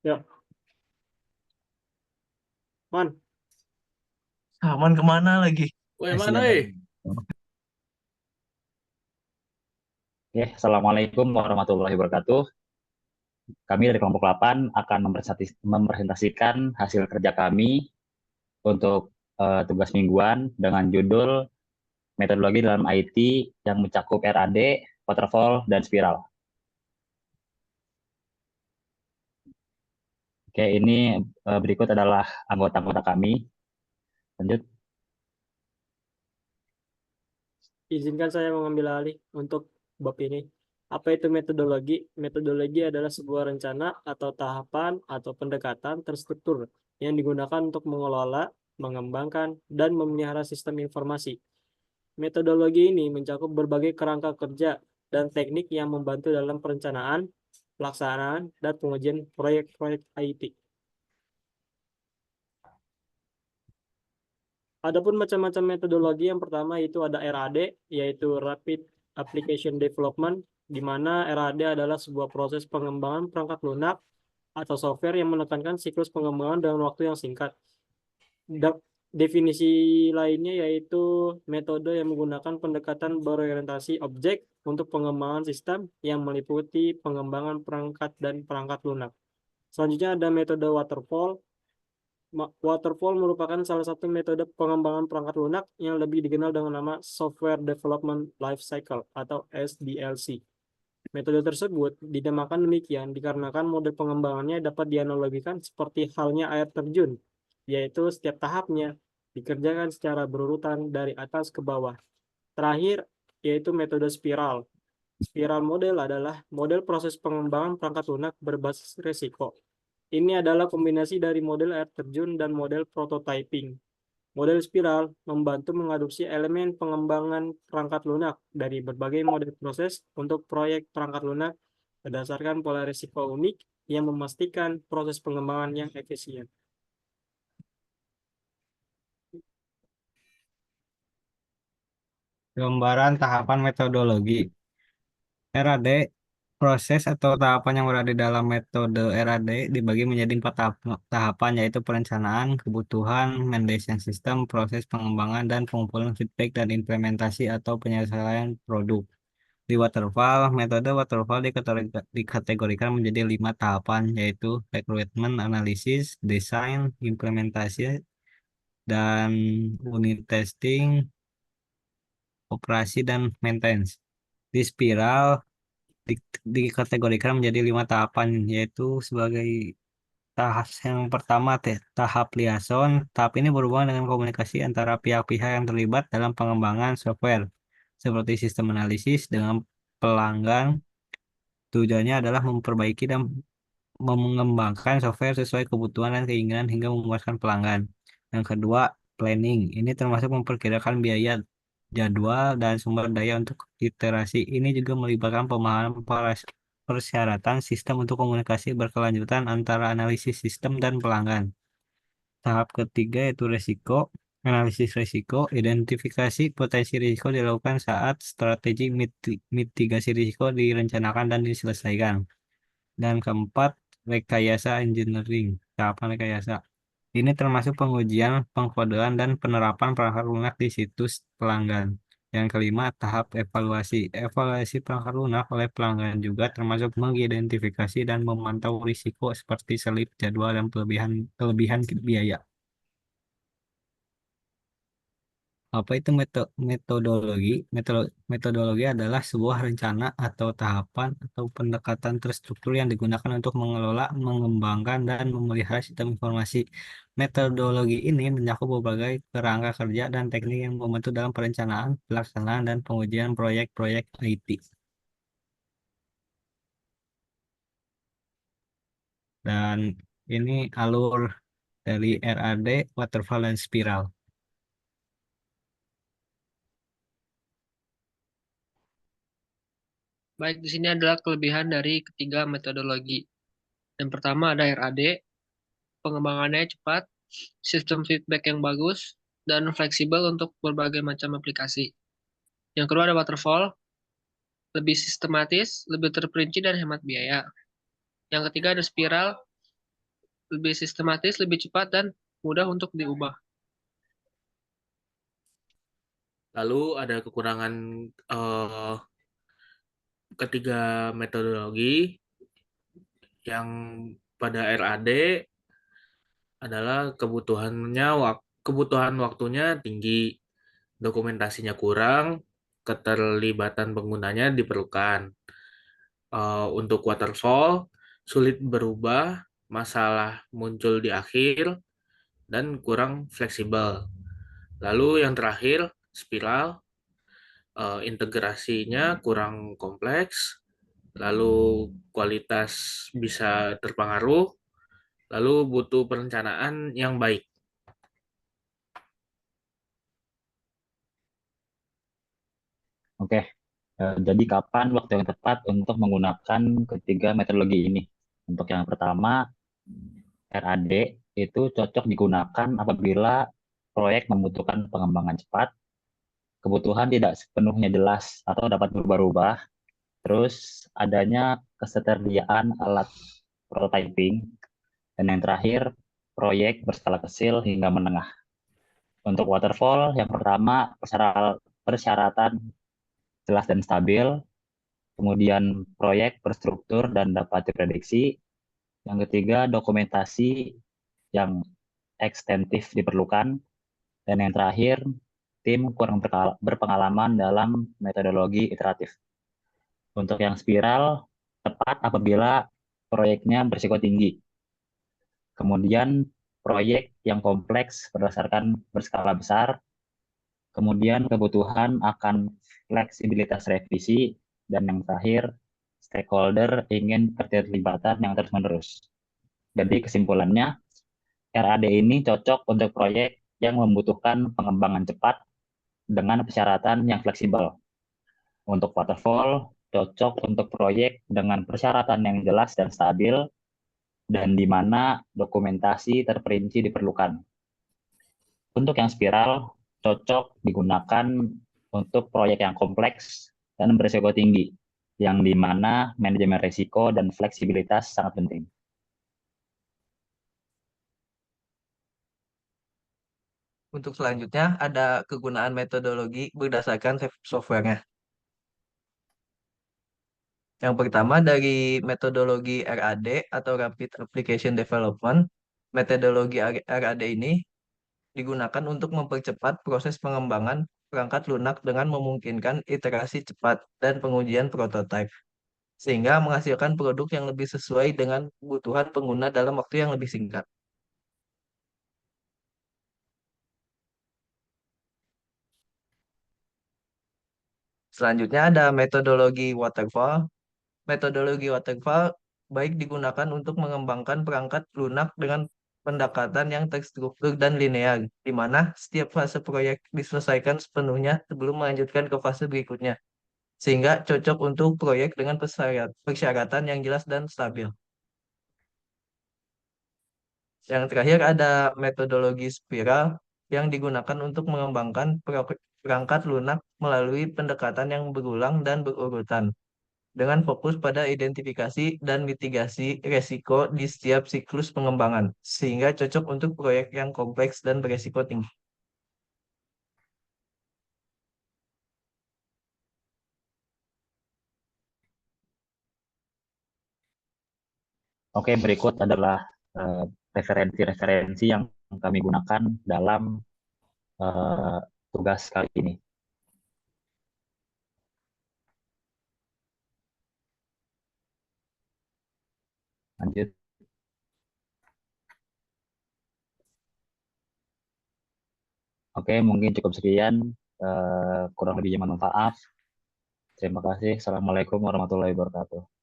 Ya, Man. Aman kemana lagi? Woi, Masih man, ada. oi. Oke, Assalamualaikum warahmatullahi wabarakatuh. Kami dari kelompok 8 akan mempresentasikan hasil kerja kami untuk tugas mingguan dengan judul metodologi dalam IT yang mencakup RAD, waterfall, dan spiral. Oke, ini berikut adalah anggota-anggota kami. Lanjut. Izinkan saya mengambil alih untuk bab ini. Apa itu metodologi? Metodologi adalah sebuah rencana atau tahapan atau pendekatan terstruktur yang digunakan untuk mengelola, mengembangkan, dan memelihara sistem informasi. Metodologi ini mencakup berbagai kerangka kerja dan teknik yang membantu dalam perencanaan, pelaksanaan, dan pengujian proyek-proyek IT. Adapun macam-macam metodologi, yang pertama itu ada RAD, yaitu Rapid Application Development, di mana RAD adalah sebuah proses pengembangan perangkat lunak atau software yang menekankan siklus pengembangan dalam waktu yang singkat. Definisi lainnya yaitu metode yang menggunakan pendekatan berorientasi objek untuk pengembangan sistem yang meliputi pengembangan perangkat dan perangkat lunak. Selanjutnya ada metode waterfall. Waterfall merupakan salah satu metode pengembangan perangkat lunak yang lebih dikenal dengan nama Software Development Life Cycle atau SDLC. Metode tersebut dinamakan demikian dikarenakan model pengembangannya dapat dianalogikan seperti halnya air terjun, yaitu setiap tahapnya dikerjakan secara berurutan dari atas ke bawah. Terakhir, yaitu metode spiral. Spiral model adalah model proses pengembangan perangkat lunak berbasis resiko. Ini adalah kombinasi dari model air terjun dan model prototyping. Model spiral membantu mengadopsi elemen pengembangan perangkat lunak dari berbagai model proses untuk proyek perangkat lunak berdasarkan pola risiko unik yang memastikan proses pengembangan yang efisien. Gambaran tahapan metodologi. RAD, proses atau tahapan yang berada di dalam metode RAD dibagi menjadi 4 tahapan, yaitu perencanaan, kebutuhan, mendesain sistem, proses pengembangan, dan pengumpulan feedback dan implementasi atau penyelesaian produk. Di waterfall, metode waterfall dikategorikan menjadi 5 tahapan, yaitu requirement analysis, desain, implementasi, dan unit testing, operasi, dan maintenance. Di spiral dikategorikan menjadi 5 tahapan, yaitu sebagai tahap yang pertama, tahap liaison. Tahap ini berhubungan dengan komunikasi antara pihak-pihak yang terlibat dalam pengembangan software, seperti sistem analisis dengan pelanggan. Tujuannya adalah memperbaiki dan mengembangkan software sesuai kebutuhan dan keinginan hingga memuaskan pelanggan. Yang kedua, planning. Ini termasuk memperkirakan biaya, jadwal, dan sumber daya untuk iterasi. Ini juga melibatkan pemahaman persyaratan sistem untuk komunikasi berkelanjutan antara analisis sistem dan pelanggan. Tahap ketiga yaitu resiko. Analisis risiko, identifikasi potensi risiko dilakukan saat strategi mitigasi risiko direncanakan dan diselesaikan. Dan keempat, rekayasa engineering, tahapan rekayasa. Ini termasuk pengujian, pengkodean, dan penerapan perangkat lunak di situs pelanggan. Yang kelima, tahap evaluasi. Evaluasi perangkat lunak oleh pelanggan juga termasuk mengidentifikasi dan memantau risiko seperti selip jadwal dan kelebihan biaya. Apa itu metodologi? Metodologi adalah sebuah rencana atau tahapan atau pendekatan terstruktur yang digunakan untuk mengelola, mengembangkan, dan memelihara sistem informasi. Metodologi ini mencakup berbagai kerangka kerja dan teknik yang membantu dalam perencanaan, pelaksanaan, dan pengujian proyek-proyek IT. Dan ini alur dari RAD, waterfall, dan spiral. Baik, di sini adalah kelebihan dari ketiga metodologi. Yang pertama ada RAD, pengembangannya cepat, sistem feedback yang bagus, dan fleksibel untuk berbagai macam aplikasi. Yang kedua ada waterfall, lebih sistematis, lebih terperinci, dan hemat biaya. Yang ketiga ada spiral, lebih sistematis, lebih cepat, dan mudah untuk diubah. Lalu ada kekurangan ketiga metodologi yang pada RAD adalah kebutuhan waktunya tinggi, dokumentasinya kurang, keterlibatan penggunanya diperlukan. Untuk waterfall sulit berubah, masalah muncul di akhir, dan kurang fleksibel. Lalu yang terakhir, spiral, integrasinya kurang kompleks, lalu kualitas bisa terpengaruh, lalu butuh perencanaan yang baik. Oke, jadi kapan waktu yang tepat untuk menggunakan ketiga metodologi ini? Untuk yang pertama, RAD itu cocok digunakan apabila proyek membutuhkan pengembangan cepat, kebutuhan tidak sepenuhnya jelas atau dapat berubah-ubah, terus adanya ketersediaan alat prototyping, dan yang terakhir, proyek berskala kecil hingga menengah. Untuk waterfall, yang pertama persyaratan jelas dan stabil, kemudian proyek berstruktur dan dapat diprediksi, yang ketiga dokumentasi yang ekstensif diperlukan, dan yang terakhir tim kurang berpengalaman dalam metodologi iteratif. Untuk yang spiral, tepat apabila proyeknya berisiko tinggi. Kemudian proyek yang kompleks berdasarkan berskala besar, kemudian kebutuhan akan fleksibilitas revisi, dan yang terakhir, stakeholder ingin keterlibatan yang terus-menerus. Jadi kesimpulannya, RAD ini cocok untuk proyek yang membutuhkan pengembangan cepat dengan persyaratan yang fleksibel. Untuk waterfall, cocok untuk proyek dengan persyaratan yang jelas dan stabil, dan di mana dokumentasi terperinci diperlukan. Untuk yang spiral, cocok digunakan untuk proyek yang kompleks dan berisiko tinggi, yang di mana manajemen risiko dan fleksibilitas sangat penting. Untuk selanjutnya ada kegunaan metodologi berdasarkan softwarenya. Yang pertama dari metodologi RAD atau Rapid Application Development. Metodologi RAD ini digunakan untuk mempercepat proses pengembangan perangkat lunak dengan memungkinkan iterasi cepat dan pengujian prototipe, sehingga menghasilkan produk yang lebih sesuai dengan kebutuhan pengguna dalam waktu yang lebih singkat. Selanjutnya ada metodologi waterfall. Metodologi waterfall baik digunakan untuk mengembangkan perangkat lunak dengan pendekatan yang terstruktur dan linear, di mana setiap fase proyek diselesaikan sepenuhnya sebelum melanjutkan ke fase berikutnya, sehingga cocok untuk proyek dengan persyaratan yang jelas dan stabil. Yang terakhir ada metodologi spiral yang digunakan untuk mengembangkan perangkat lunak melalui pendekatan yang berulang dan berurutan, dengan fokus pada identifikasi dan mitigasi resiko di setiap siklus pengembangan, sehingga cocok untuk proyek yang kompleks dan beresiko tinggi. Oke, berikut adalah referensi-referensi yang kami gunakan dalam eh, tugas kali ini. Lanjut. Oke, mungkin cukup sekian. Kurang lebihnya mohon maaf. Terima kasih. Assalamualaikum warahmatullahi wabarakatuh.